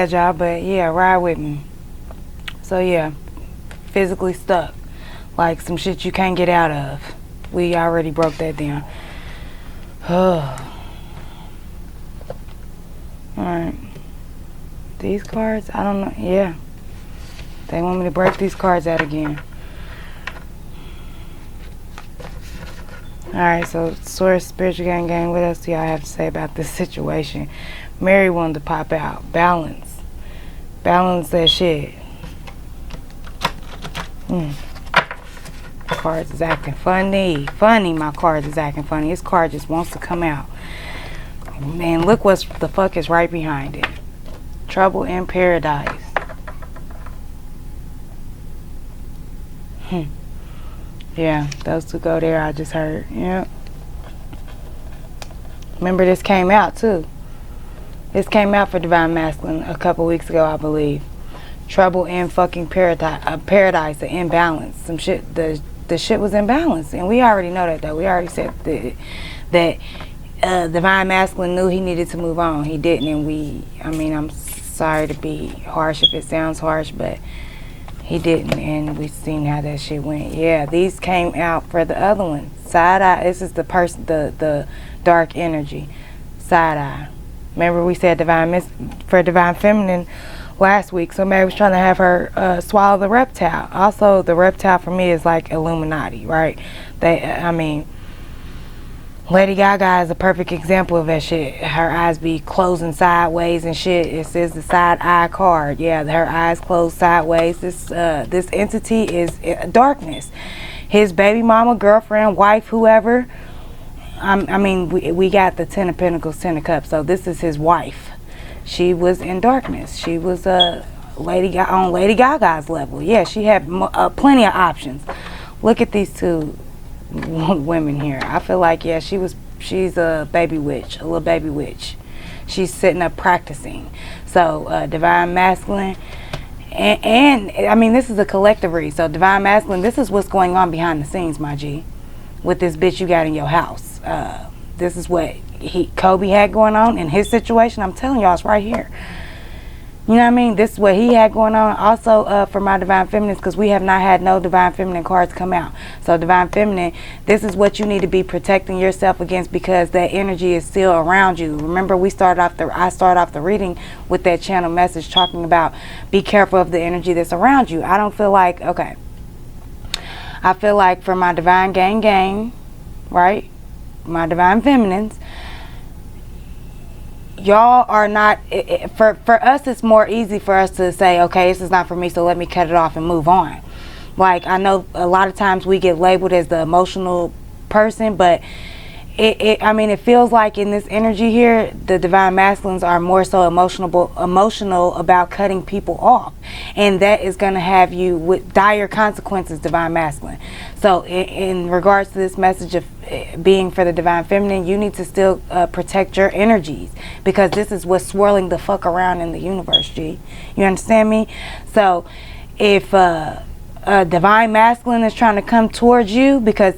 ahead, y'all, but yeah, ride with me. So yeah, physically stuck. Like some shit you can't get out of. We already broke that down. Alright. These cards, I don't know. Yeah. They want me to break these cards out again. Alright, so Source, Spiritual Gang, what else do y'all have to say about this situation? Mary wanted to pop out. Balance. Balance that shit. Cards is acting funny. Funny, my cards is acting funny. This card just wants to come out. Man, look what the fuck is right behind it. Trouble in Paradise. Yeah, those two go there, I just heard. Yeah. Remember, this came out too. This came out for Divine Masculine a couple weeks ago, I believe. Trouble in fucking paradise, the imbalance. Some shit, the shit was imbalanced. And we already know that, though. We already said that Divine Masculine knew he needed to move on. He didn't, and I mean, I'm sorry to be harsh if it sounds harsh, but he didn't, and we seen how that shit went. Yeah, these came out for the other one. Side eye. This is the person, the dark energy. Side eye. Remember we said for Divine Feminine last week, so Mary was trying to have her swallow the reptile. Also, the reptile for me is like Illuminati, right? I mean, Lady Gaga is a perfect example of that shit. Her eyes be closing sideways and shit. It says the side eye card. Yeah, her eyes closed sideways. This entity is darkness. His baby mama, girlfriend, wife, whoever. I mean, we got the 10 of Pentacles, 10 of Cups. So this is his wife. She was in darkness. She was on Lady Gaga's level. Yeah, she had plenty of options. Look at these two women here. I feel like, yeah, she's a baby witch, a little baby witch. She's sitting up practicing. So Divine Masculine, and I mean, this is a collective read. So Divine Masculine, this is what's going on behind the scenes, my G, with this bitch you got in your house. This is what Kobe had going on in his situation. I'm telling y'all, it's right here. You know what I mean? This is what he had going on. Also, for my Divine Feminines, because we have not had no Divine Feminine cards come out. So Divine Feminine, this is what you need to be protecting yourself against, because that energy is still around you. Remember, I started off the reading with that channel message talking about be careful of the energy that's around you. I don't feel like, okay. I feel like for my Divine Gang, right? My Divine Feminines, y'all are not, for us it's more easy for us to say, okay, this is not for me, so let me cut it off and move on. Like, I know a lot of times we get labeled as the emotional person, but I mean, it feels like in this energy here, the Divine Masculines are more so emotional about cutting people off, and that is going to have you with dire consequences, Divine Masculine. So in regards to this message of being for the Divine Feminine, you need to still protect your energies, because this is what's swirling the fuck around in the universe, G. You understand me? So if a Divine Masculine is trying to come towards you, because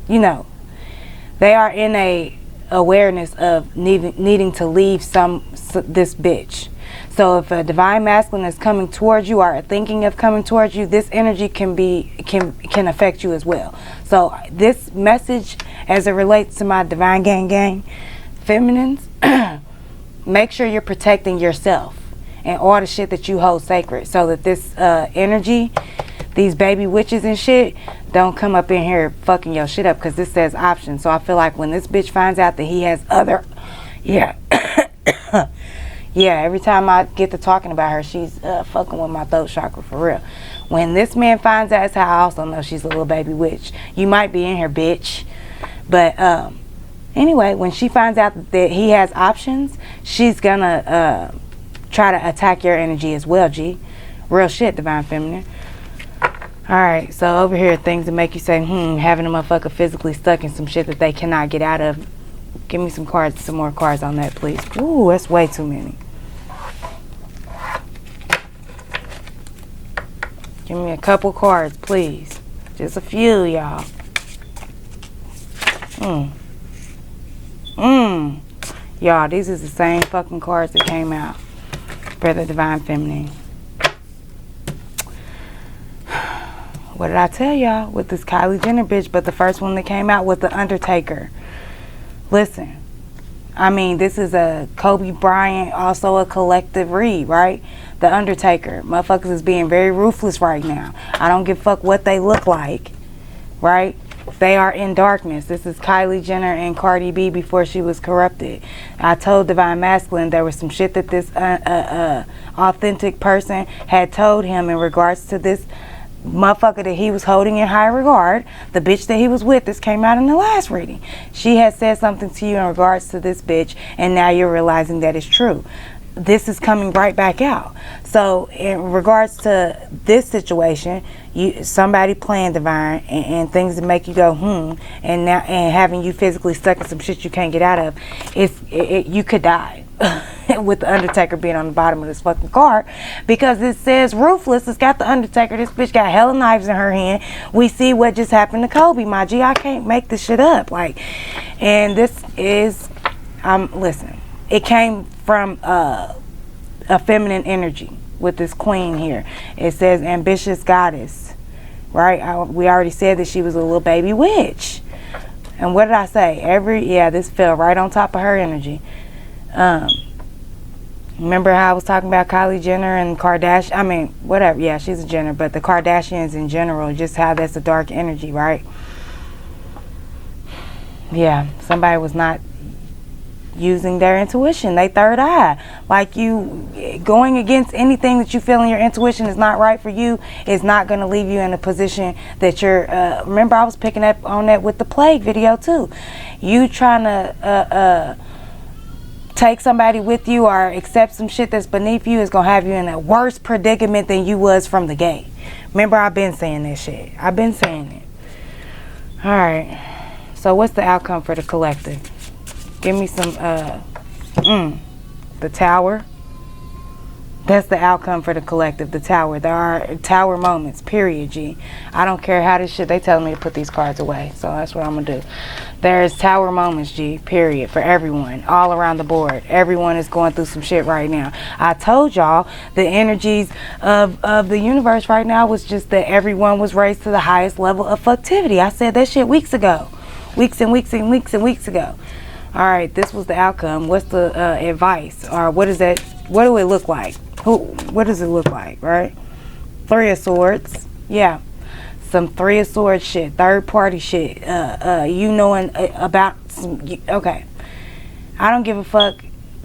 you know, they are in a awareness of needing to leave this bitch. So if a Divine Masculine is coming towards you or thinking of coming towards you, this energy can affect you as well. So this message, as it relates to my Divine Gang Feminines, make sure you're protecting yourself and all the shit that you hold sacred, so that this energy, these baby witches and shit, don't come up in here fucking your shit up, because this says options. So I feel like when this bitch finds out that he has other, yeah, yeah, every time I get to talking about her, she's fucking with my throat chakra, for real. When this man finds out, that's how I also know she's a little baby witch. You might be in here, bitch. But anyway, when she finds out that he has options, she's gonna try to attack your energy as well, G. Real shit, Divine Feminine. Alright, so over here, things that make you say, having a motherfucker physically stuck in some shit that they cannot get out of. Give me some more cards on that, please. Ooh, that's way too many. Give me a couple cards, please. Just a few, y'all. Y'all, these is the same fucking cards that came out. for the divine feminine. What did I tell y'all with this Kylie Jenner bitch? But the first one that came out was the Undertaker. Listen, I mean, this is a Kobe Bryant, also a collective read, right? The Undertaker. Motherfuckers is being very ruthless right now. I don't give a fuck what they look like, right? They are in darkness. This is Kylie Jenner and Cardi B before she was corrupted. I told Divine Masculine there was some shit that this authentic person had told him in regards to this motherfucker that he was holding in high regard, the bitch that he was with. This came out in the last reading. She had said something to you in regards to this bitch, and now you're realizing that it's true. This is coming right back out. So in regards to this situation, somebody playing divine and things that make you go and now having you physically stuck in some shit you can't get out of, you could die. With the Undertaker being on the bottom of this fucking card, because it says ruthless. It's got the Undertaker. This bitch got hella knives in her hand. We see what just happened to Kobe, my G. I can't make this shit up. Like, and this is listen, it came from a feminine energy with this queen here. It says ambitious goddess, right? We already said that she was a little baby witch. And what did I say? This fell right on top of her energy. Remember how I was talking about Kylie Jenner and Kardashian? I mean, whatever. Yeah, she's a Jenner, but the Kardashians in general, just how that's a dark energy, right? Yeah, somebody was not using their intuition, they third eye. Like, you going against anything that you feel in your intuition is not right for you is not going to leave you in a position that you're remember I was picking up on that with the plague video too. You trying to take somebody with you or accept some shit that's beneath you is gonna have you in a worse predicament than you was from the gate. Remember, I've been saying this shit. I've been saying it. Alright, so what's the outcome for the collective? Give me some the Tower. That's the outcome for the collective, the Tower. There are Tower moments, period, G. I don't care how this shit, they telling me to put these cards away, so that's what I'm gonna do. There's Tower moments, G, period, for everyone, all around the board. Everyone is going through some shit right now. I told y'all the energies of the universe right now was just that everyone was raised to the highest level of fucktivity. I said that shit weeks ago. Weeks and weeks and weeks and weeks ago. Alright, this was the outcome. What's the advice? Or what is that? What do it look like? What does it look like, right? Three of Swords. Yeah. Some Three of Swords shit. Third party shit. You knowing about some... Okay. I don't give a fuck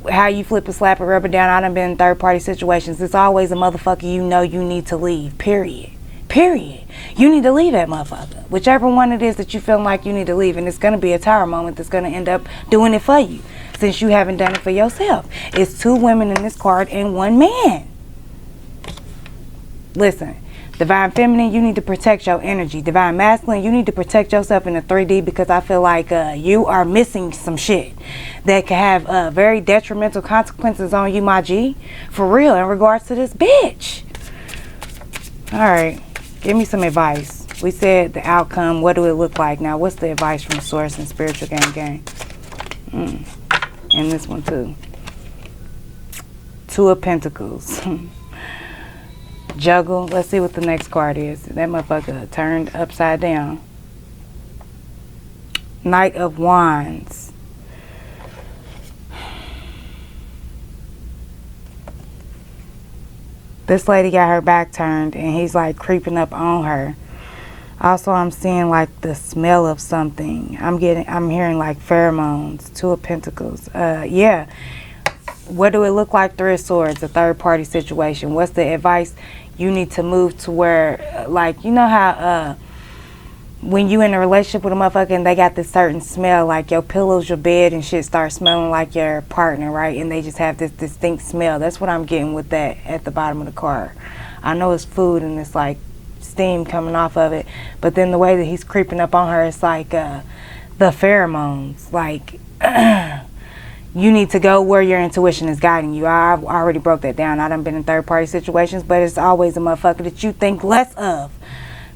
how you flip and slap and rub it down. I done been in third party situations. It's always a motherfucker you know you need to leave. Period. Period. You need to leave that motherfucker. Whichever one it is that you feel like you need to leave. And it's going to be a Tower moment that's going to end up doing it for you, since you haven't done it for yourself. It's two women in this card and one man. Listen, Divine Feminine, you need to protect your energy. Divine Masculine, you need to protect yourself in the 3D, because I feel like you are missing some shit that can have very detrimental consequences on you, my G. For real, in regards to this bitch. Alright, give me some advice. We said the outcome, what do it look like? Now, what's the advice from Source and Spiritual Gang? And this one too. Two of Pentacles. Juggle. Let's see what the next card is. That motherfucker turned upside down. Knight of Wands. This lady got her back turned and he's like creeping up on her. Also, I'm seeing like the smell of something. I'm hearing like pheromones. Two of Pentacles. Yeah. What do it look like? Three of Swords, a third party situation. What's the advice? You need to move to where, like, you know how when you in a relationship with a motherfucker and they got this certain smell, like your pillows, your bed and shit start smelling like your partner, right? And they just have this distinct smell. That's what I'm getting with that at the bottom of the card. I know it's food and it's like steam coming off of it, but then the way that he's creeping up on her, it's like the pheromones. Like, you need to go where your intuition is guiding you. I already broke that down. I done been in third party situations, but it's always a motherfucker that you think less of.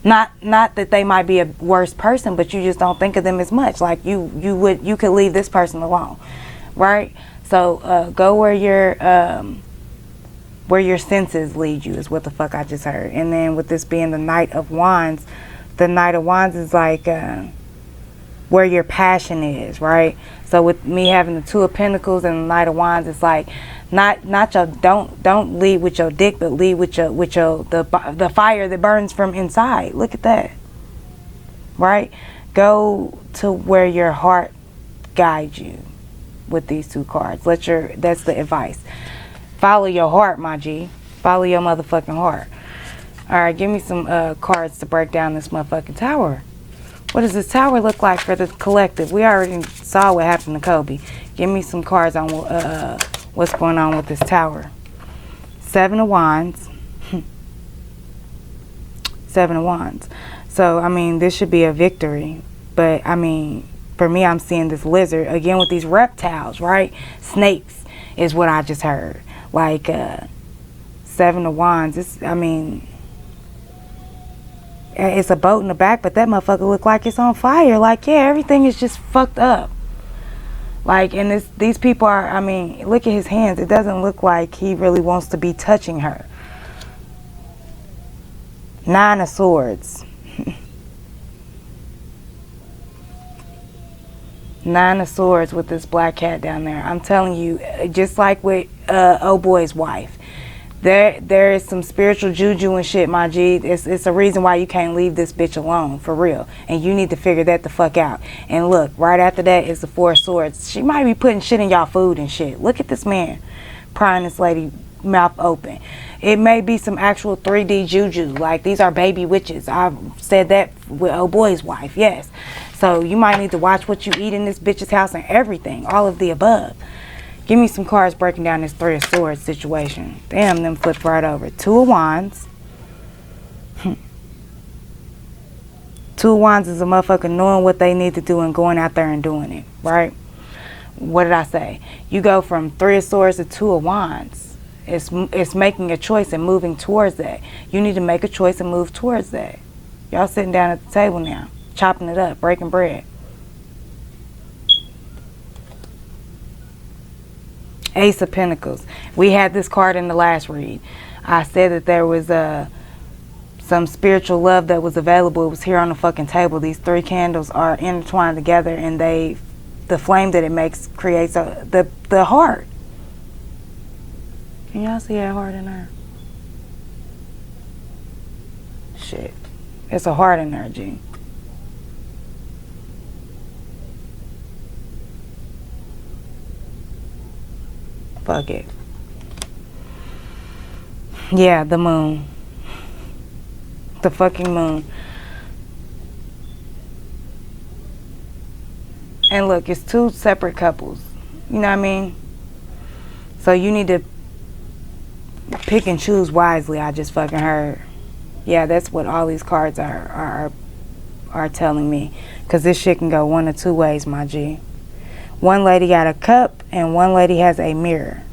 Not that they might be a worse person, but you just don't think of them as much. Like you could leave this person alone, right? So go where your where your senses lead you is what the fuck I just heard. And then with this being the Knight of Wands, the Knight of Wands is like where your passion is, right? So with me having the Two of Pentacles and the Knight of Wands, it's like not your don't lead with your dick, but lead with your the fire that burns from inside. Look at that, right? Go to where your heart guides you with these two cards. That's the advice. Follow your heart, my G. Follow your motherfucking heart. All right, give me some cards to break down this motherfucking tower. What does this tower look like for the collective? We already saw what happened to Kobe. Give me some cards on what's going on with this tower. Seven of Wands. Seven of Wands. So, I mean, this should be a victory. But, I mean, for me, I'm seeing this lizard. Again, with these reptiles, right? Snakes is what I just heard. Like, Seven of Wands. It's a boat in the back, but that motherfucker look like it's on fire. Like, yeah, everything is just fucked up. Like, and these people are, I mean, look at his hands. It doesn't look like he really wants to be touching her. Nine of Swords. Nine of Swords with this black cat down there. I'm telling you, just like with oh boy's wife. There is some spiritual juju and shit, my G. It's a reason why you can't leave this bitch alone, for real. And you need to figure that the fuck out. And look, right after that is the Four of Swords. She might be putting shit in y'all food and shit. Look at this man prying this lady mouth open. It may be some actual 3D juju. Like, these are baby witches. I've said that with oh boy's wife, yes. So you might need to watch what you eat in this bitch's house and everything. All of the above. Give me some cards breaking down this Three of Swords situation. Damn, them flipped right over. Two of Wands. Two of Wands is a motherfucker knowing what they need to do and going out there and doing it, right? What did I say? You go from Three of Swords to Two of Wands. It's making a choice and moving towards that. You need to make a choice and move towards that. Y'all sitting down at the table now, chopping it up, breaking bread. Ace of Pentacles. We had this card in the last read. I said that there was some spiritual love that was available. It was here on the fucking table. These three candles are intertwined together, and the flame that it makes creates the heart. Can y'all see that heart in there? Shit. It's a heart in there, G. Fuck it. Yeah, the moon. The fucking moon. And look, it's two separate couples. You know what I mean? So you need to pick and choose wisely, I just fucking heard. Yeah, that's what all these cards are telling me. Because this shit can go one of two ways, my G. One lady got a cup and one lady has a mirror.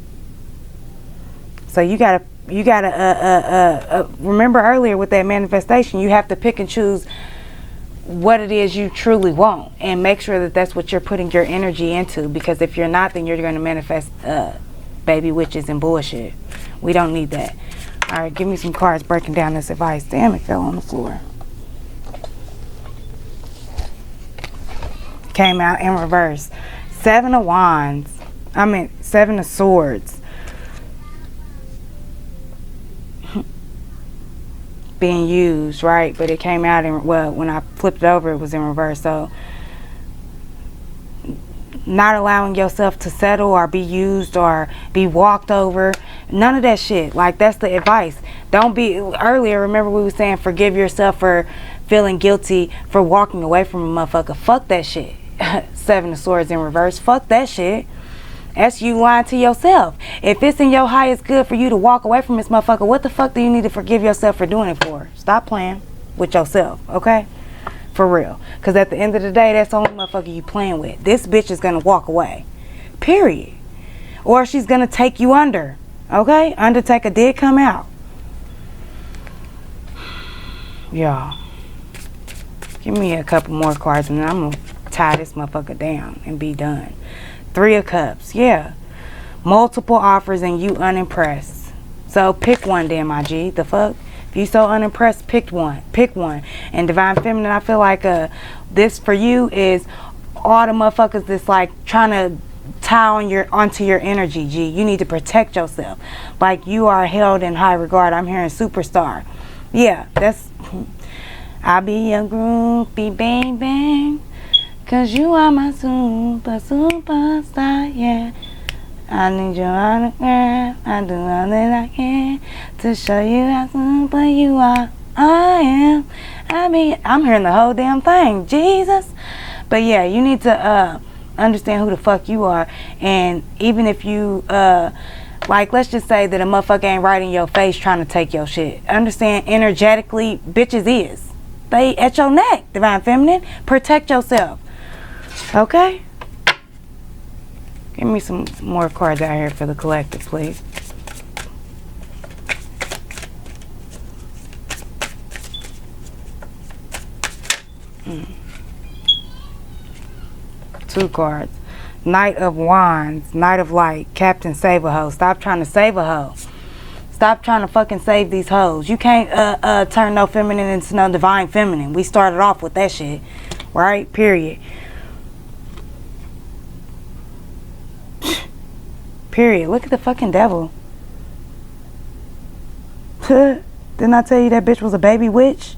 So you gotta remember earlier with that manifestation, you have to pick and choose what it is you truly want and make sure that that's what you're putting your energy into, because if you're not, then you're going to manifest baby witches and bullshit. We don't need that. All right, give me some cards breaking down this advice. Damn, it fell on the floor. Came out in reverse. Seven of Wands. Seven of Swords. Being used, right? But it came out in, well, when I flipped it over, it was in reverse. So, not allowing yourself to settle or be used or be walked over. None of that shit. Like, that's the advice. Don't be, earlier, remember we were saying forgive yourself for feeling guilty for walking away from a motherfucker. Fuck that shit. Seven of Swords in reverse. Fuck that shit. That's you lying to yourself. If it's in your highest good for you to walk away from this motherfucker, what the fuck do you need to forgive yourself for doing it for? Stop playing with yourself, okay? For real. Because at the end of the day, that's the only motherfucker you playing with. This bitch is going to walk away. Period. Or she's going to take you under. Okay? Undertaker did come out. Y'all. Give me a couple more cards and then I'm going to tie this motherfucker down and be done. Three of Cups. Yeah. Multiple offers and you unimpressed. So pick one then, my G. The fuck? If you so unimpressed, pick one. Pick one. And Divine Feminine, I feel like this for you is all the motherfuckers that's like trying to tie on onto your energy, G. You need to protect yourself. Like you are held in high regard. I'm hearing superstar. Yeah, that's I'll be your groupie, baby. Cause you are my superstar, yeah. I need your autograph. I do all that I can to show you how super you are. I am. I'm hearing the whole damn thing. Jesus. But yeah, you need to understand who the fuck you are. And even if you like, let's just say that a motherfucker ain't right in your face trying to take your shit. Understand energetically, bitches is. They at your neck, Divine Feminine. Protect yourself. Okay? Give me some more cards out here for the collective, please. Two cards. Knight of Wands, Knight of Light, Captain Save a Hoe. Stop trying to save a hoe. Stop trying to fucking save these hoes. You can't turn no feminine into no Divine Feminine. We started off with that shit. Right? Period. Period. Look at the fucking devil. Didn't I tell you that bitch was a baby witch?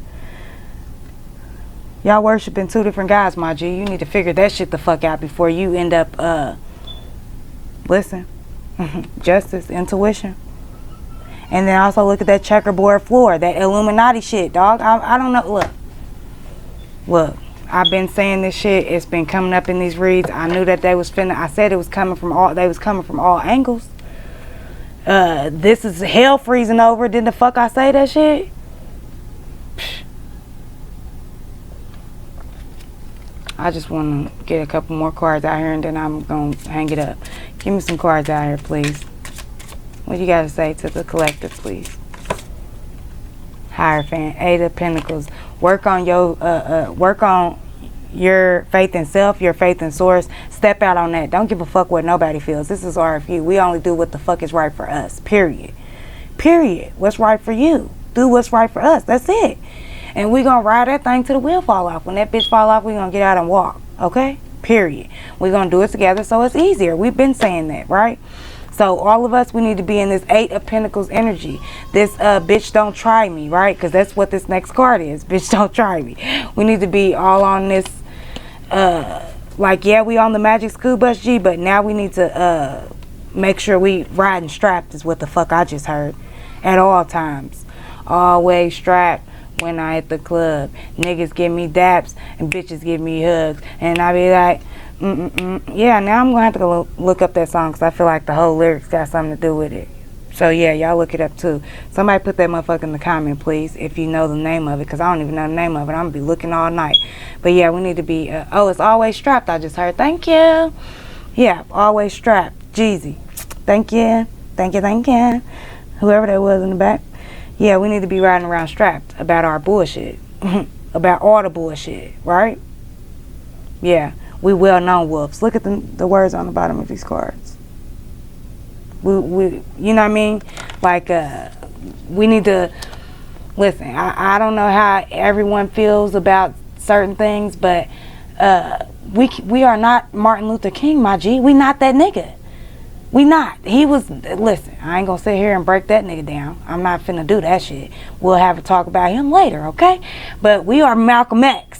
Y'all worshiping two different guys, my G. You need to figure that shit the fuck out before you end up, listen. Justice, intuition. And then also look at that checkerboard floor. That Illuminati shit, dog. I don't know. Look. I've been saying this shit. It's been coming up in these reads. I knew that they was finna. I said it was coming from all. They was coming from all angles. This is hell freezing over. Didn't the fuck I say that shit? I just want to get a couple more cards out here and then I'm gonna hang it up. Give me some cards out here, please. What you gotta say to the collective, please? Hierophant, Eight of Pentacles. Work on your faith in self, your faith in source. Step out on that. Don't give a fuck what nobody feels. This is RFU. We only do what the fuck is right for us. Period. Period. What's right for you? Do what's right for us. That's it. And we gonna ride that thing till the wheel fall off. When that bitch fall off, we gonna get out and walk. Okay? Period. We gonna do it together so it's easier. We've been saying that, right? So all of us, we need to be in this Eight of Pentacles energy. This bitch don't try me, right? Because that's what this next card is. Bitch don't try me. We need to be all on this, like, yeah, we on the magic school bus, G, but now we need to make sure we riding strapped is what the fuck I just heard. At all times. Always strapped when I at the club. Niggas give me daps and bitches give me hugs. And I be like, yeah, now I'm gonna have to go look up that song because I feel like the whole lyrics got something to do with it. So yeah, y'all look it up too. Somebody put that motherfucker in the comment, please, if you know the name of it, because I don't even know the name of it. I'm gonna be looking all night. But yeah, we need to be oh, it's always strapped. I just heard. Thank you. Yeah, always strapped. Jeezy. Thank you. Thank you. Thank you. Whoever that was in the back. Yeah, we need to be riding around strapped about our bullshit. About all the bullshit, right? Yeah. We well-known wolves. Look at the words on the bottom of these cards. We you know what I mean? Like, we need to, listen, I don't know how everyone feels about certain things, but we are not Martin Luther King, my G. We not that nigga. We not. He was, listen, I ain't gonna sit here and break that nigga down. I'm not finna do that shit. We'll have a talk about him later, okay? But we are Malcolm X.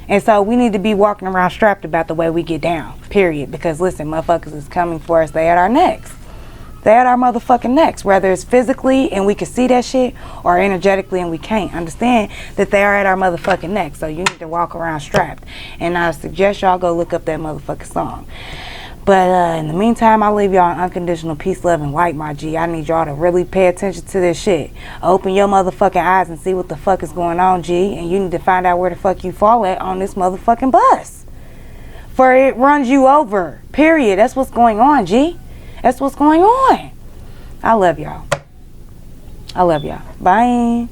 And so we need to be walking around strapped about the way we get down, period. Because listen, motherfuckers is coming for us. They at our necks. They at our motherfucking necks. Whether it's physically and we can see that shit, or energetically and we can't. Understand that they are at our motherfucking necks. So you need to walk around strapped. And I suggest y'all go look up that motherfucking song. But in the meantime, I'll leave y'all in unconditional peace, love, and light, my G. I need y'all to really pay attention to this shit. Open your motherfucking eyes and see what the fuck is going on, G. And you need to find out where the fuck you fall at on this motherfucking bus. For it runs you over. Period. That's what's going on, G. That's what's going on. I love y'all. I love y'all. Bye.